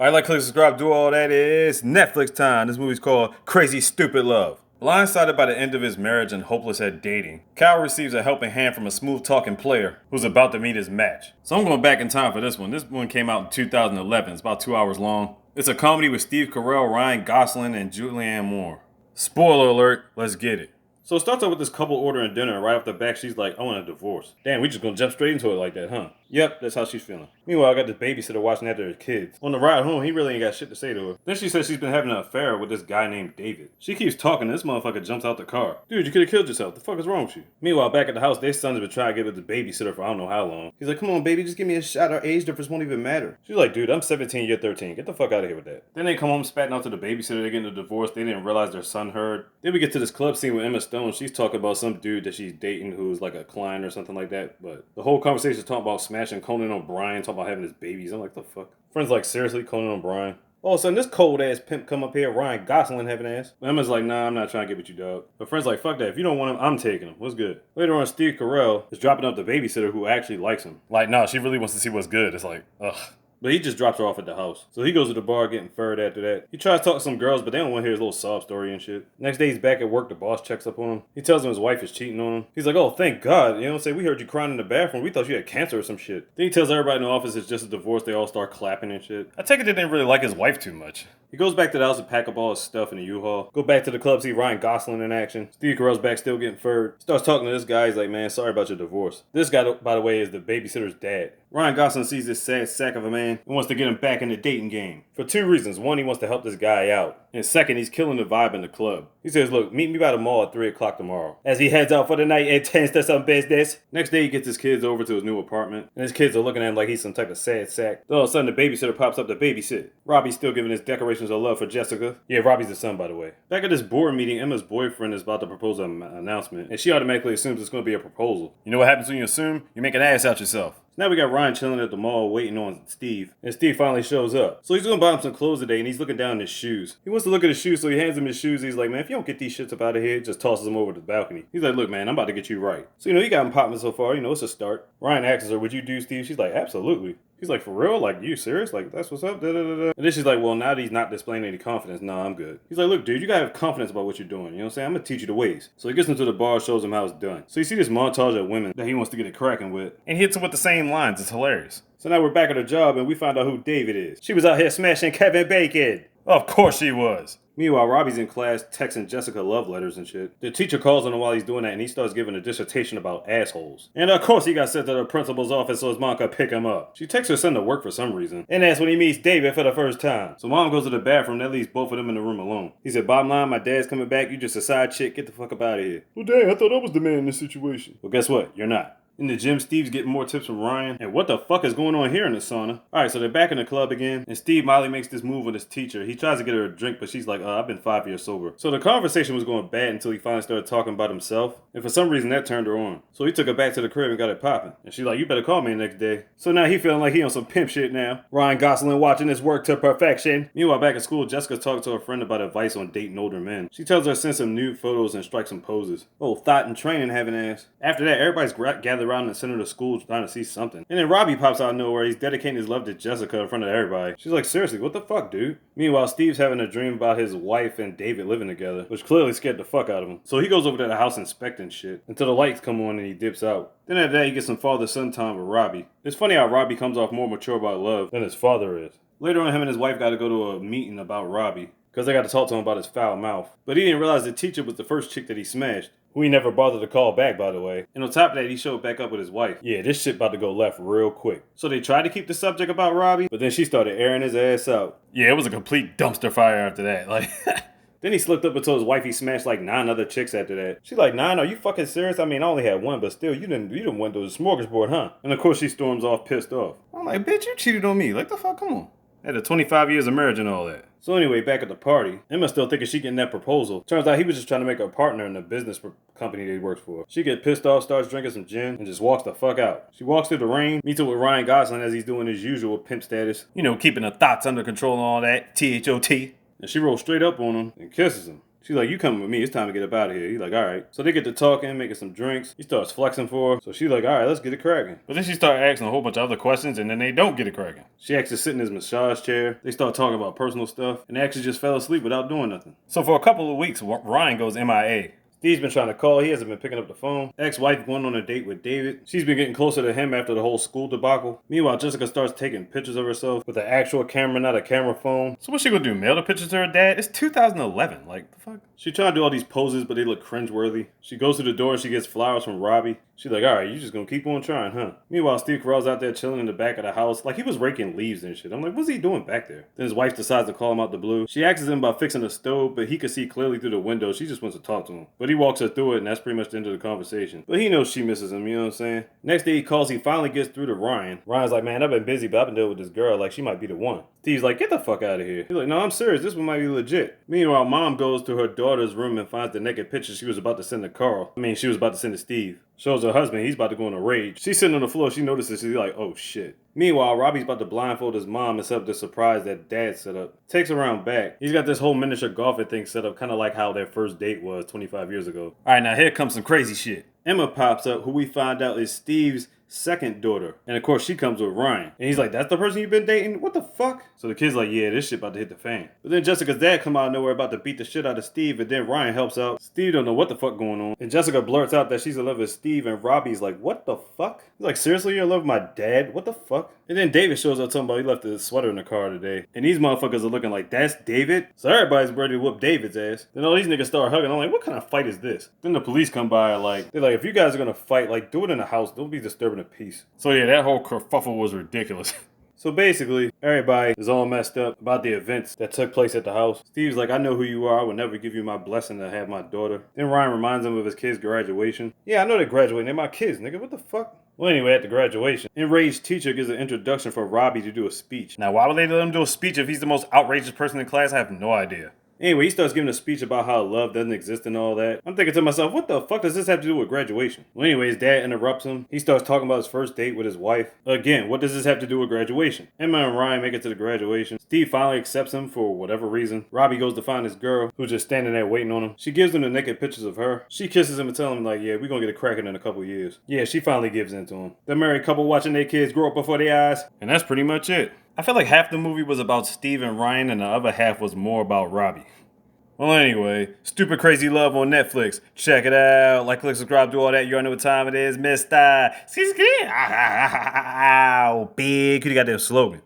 Alright, like, click, subscribe, do all that. It's Netflix time. This movie's called Crazy Stupid Love. Blindsided by the end of his marriage and hopeless at dating, Cal receives a helping hand from a smooth-talking player who's about to meet his match. So I'm going back in time for this one. This one came out in 2011. It's about 2 hours long. It's a comedy with Steve Carell, Ryan Gosling, and Julianne Moore. Spoiler alert, let's get it. So it starts out with this couple ordering dinner, and right off the back, she's like, I want a divorce. Damn, we just gonna jump straight into it like that, huh? Yep, that's how she's feeling. Meanwhile, I got this babysitter watching after her kids. On the ride home, he really ain't got shit to say to her. Then she says she's been having an affair with this guy named David. She keeps talking, and this motherfucker jumps out the car. Dude, you could've killed yourself. The fuck is wrong with you? Meanwhile, back at the house, their son's been trying to get with the babysitter for I don't know how long. He's like, come on, baby, just give me a shot. Our age difference won't even matter. She's like, dude, I'm 17, you're 13. Get the fuck out of here with that. Then they come home spatting out to the babysitter. They're getting a divorce. They didn't realize their son heard. Then we get to this club scene with Emma Stone. She's talking about some dude that she's dating who's like a client or something like that. But the whole conversation is talking about smashing Conan O'Brien, talking about having his babies. I'm like, the fuck? Friends like, seriously, Conan O'Brien? All of a sudden, this cold-ass pimp come up here, Ryan Gosling having ass. Emma's like, nah, I'm not trying to get with you, dog. But friend's like, fuck that. If you don't want him, I'm taking him. What's good? Later on, Steve Carell is dropping up the babysitter who actually likes him. Like, nah, she really wants to see what's good. It's like, ugh. But he just drops her off at the house. So he goes to the bar getting furred after that. He tries to talk to some girls, but they don't want to hear his little sob story and shit. Next day he's back at work, the boss checks up on him. He tells him his wife is cheating on him. He's like, oh, thank God. You know what I'm saying? We heard you crying in the bathroom. We thought you had cancer or some shit. Then he tells everybody in the office it's just a divorce. They all start clapping and shit. I take it they didn't really like his wife too much. He goes back to the house to pack up all his stuff in a U-Haul. Go back to the club, see Ryan Gosling in action. Steve Carell's back still getting furred. Starts talking to this guy. He's like, man, sorry about your divorce. This guy, by the way, is the babysitter's dad. Ryan Gosling sees this sad sack of a man and wants to get him back in the dating game. For two reasons. One, he wants to help this guy out. And second, he's killing the vibe in the club. He says, look, meet me by the mall at 3 o'clock tomorrow. As he heads out for the night and tends to some business. Next day, he gets his kids over to his new apartment. And his kids are looking at him like he's some type of sad sack. Then all of a sudden, the babysitter pops up to babysit. Robbie's still giving his declarations of love for Jessica. Yeah, Robbie's the son, by the way. Back at this board meeting, Emma's boyfriend is about to propose an announcement. And she automatically assumes it's going to be a proposal. You know what happens when you assume? You make an ass out yourself. So now we got Ryan chilling at the mall waiting on Steve. And Steve finally shows up. So he's going to buy him some clothes today and he's looking down at his shoes. He wants to look at his shoes, so he hands him his shoes. He's like, man, if you don't get these shits up out of here, just tosses them over to the balcony. He's like, look, man, I'm about to get you right. So, you know, he got him popping so far. You know, it's a start. Ryan asks her, would you do, Steve? She's like, absolutely. He's like, for real? Like, you serious? Like, that's what's up? Da, da, da, da. And then she's like, well, now that he's not displaying any confidence, nah, I'm good. He's like, look, dude, you gotta have confidence about what you're doing. You know what I'm saying? I'm gonna teach you the ways. So he gets him to the bar, shows him how it's done. So you see this montage of women that he wants to get it cracking with. And he hits him with the same lines. It's hilarious. So now we're back at her job and we find out who David is. She was out here smashing Kevin Bacon. Of course she was. Meanwhile, Robbie's in class texting Jessica love letters and shit. The teacher calls on him while he's doing that and he starts giving a dissertation about assholes. And of course he got sent to the principal's office so his mom could pick him up. She takes her son to work for some reason. And that's when he meets David for the first time. So mom goes to the bathroom, that leaves both of them in the room alone. He said, bottom line, my dad's coming back, you just a side chick, get the fuck up out of here. Well, dad, I thought I was the man in this situation. Well, guess what? You're not. In the gym, Steve's getting more tips from Ryan. And what the fuck is going on here in the sauna? Alright, so they're back in the club again. And Steve Miley makes this move with his teacher. He tries to get her a drink, but she's like, I've been 5 years sober. So the conversation was going bad until he finally started talking about himself. And for some reason, that turned her on. So he took her back to the crib and got it popping. And she's like, you better call me the next day. So now he feeling like he on some pimp shit now. Ryan Gosling watching this work to perfection. Meanwhile, back at school, Jessica's talking to her friend about advice on dating older men. She tells her to send some nude photos and strike some poses. Oh, thought and training having ass. After that, everybody's gathered around in the center of the school trying to see something. And then Robbie pops out of nowhere. He's dedicating his love to Jessica in front of everybody. She's like, seriously, what the fuck, dude? Meanwhile, Steve's having a dream about his wife and David living together, which clearly scared the fuck out of him. So he goes over to the house inspecting shit until the lights come on and he dips out. Then after that, he gets some father-son time with Robbie. It's funny how Robbie comes off more mature about love than his father is. Later on, him and his wife got to go to a meeting about Robbie because they got to talk to him about his foul mouth. But he didn't realize the teacher was the first chick that he smashed, who he never bothered to call back, by the way. And on top of that, he showed back up with his wife. Yeah, this shit about to go left real quick. So they tried to keep the subject about Robbie, but then she started airing his ass out. Yeah, it was a complete dumpster fire after that. Like, then he slipped up and told his wife he smashed like 9 other chicks after that. She's like, 9? Are you fucking serious? I mean, I only had 1, but still, you didn't went to the smorgasbord, huh? And of course, she storms off pissed off. I'm like, bitch, you cheated on me. Like, the fuck, come on. After 25 years of marriage and all that. So anyway, back at the party, Emma still thinking she getting that proposal. Turns out he was just trying to make her a partner in the business company that he works for. She gets pissed off, starts drinking some gin, and just walks the fuck out. She walks through the rain, meets up with Ryan Gosling as he's doing his usual pimp status. You know, keeping her thoughts under control and all that. THOT. And she rolls straight up on him and kisses him. She's like, you coming with me, it's time to get up out of here. He's like, all right. So they get to talking, making some drinks. He starts flexing for her. So she's like, all right, let's get it cracking. But then she starts asking a whole bunch of other questions, and then they don't get it cracking. She actually sits in his massage chair. They start talking about personal stuff, and they actually just fell asleep without doing nothing. So for a couple of weeks, Ryan goes MIA. Steve's been trying to call. He hasn't been picking up the phone. Ex-wife going on a date with David. She's been getting closer to him after the whole school debacle. Meanwhile, Jessica starts taking pictures of herself with an actual camera, not a camera phone. So what's she gonna do? Mail the pictures to her dad? It's 2011. Like, the fuck? She trying to do all these poses, but they look cringeworthy. She goes to the door and she gets flowers from Robbie. She's like, all right, you just gonna keep on trying, huh? Meanwhile, Steve Carell's out there chilling in the back of the house. Like, he was raking leaves and shit. I'm like, what's he doing back there? Then his wife decides to call him out the blue. She asks him about fixing the stove, but he could see clearly through the window. She just wants to talk to him. But he walks her through it, and that's pretty much the end of the conversation. But he knows she misses him, you know what I'm saying? Next day he calls, he finally gets through to Ryan. Ryan's like, man, I've been busy, but I've been dealing with this girl. Like, she might be the one. Steve's like, get the fuck out of here. He's like, no, I'm serious. This one might be legit. Meanwhile, mom goes to her daughter's room and finds the naked picture she was about to send to Carl. She was about to send to Steve. Shows her husband, he's about to go in a rage. She's sitting on the floor, she notices, she's like, oh shit. Meanwhile, Robbie's about to blindfold his mom and set up the surprise that dad set up. Takes her around back. He's got this whole miniature golfing thing set up, kind of like how their first date was 25 years ago. Alright, now here comes some crazy shit. Emma pops up, who we find out is Steve's second daughter. And of course, she comes with Ryan. And he's like, that's the person you've been dating? What the fuck? So the kid's like, yeah, this shit about to hit the fan. But then Jessica's dad come out of nowhere about to beat the shit out of Steve, and then Ryan helps out. Steve don't know what the fuck going on. And Jessica blurts out that she's in love with Steve, and Robbie's like, what the fuck? He's like, seriously, you're in love with my dad? What the fuck? And then David shows up talking about he left his sweater in the car today. And these motherfuckers are looking like, that's David? So everybody's ready to whoop David's ass. Then all these niggas start hugging. I'm like, what kind of fight is this? Then the police come by and they're like, if you guys are gonna fight, like, do it in the house. Don't be disturbing the peace. So yeah, that whole kerfuffle was ridiculous. So basically, everybody is all messed up about the events that took place at the house. Steve's like, I know who you are. I would never give you my blessing to have my daughter. Then Ryan reminds him of his kid's graduation. Yeah, I know they're graduating. They're my kids, nigga. What the fuck? Well, anyway, at the graduation, enraged teacher gives an introduction for Robbie to do a speech. Now, why would they let him do a speech if he's the most outrageous person in class? I have no idea. Anyway, he starts giving a speech about how love doesn't exist and all that. I'm thinking to myself, what the fuck does this have to do with graduation? Well, anyway, his dad interrupts him. He starts talking about his first date with his wife. Again, what does this have to do with graduation? Emma and Ryan make it to the graduation. Steve finally accepts him for whatever reason. Robbie goes to find his girl, who's just standing there waiting on him. She gives him the naked pictures of her. She kisses him and tells him, like, yeah, we're gonna get it cracking in a couple years. Yeah, she finally gives in to him. The married couple watching their kids grow up before their eyes. And that's pretty much it. I feel like half the movie was about Steve and Ryan, and the other half was more about Robbie. Well, anyway, Stupid Crazy Love on Netflix. Check it out. Like, click, subscribe, do all that. You already know what time it is, Mr. Big. Who got that slogan?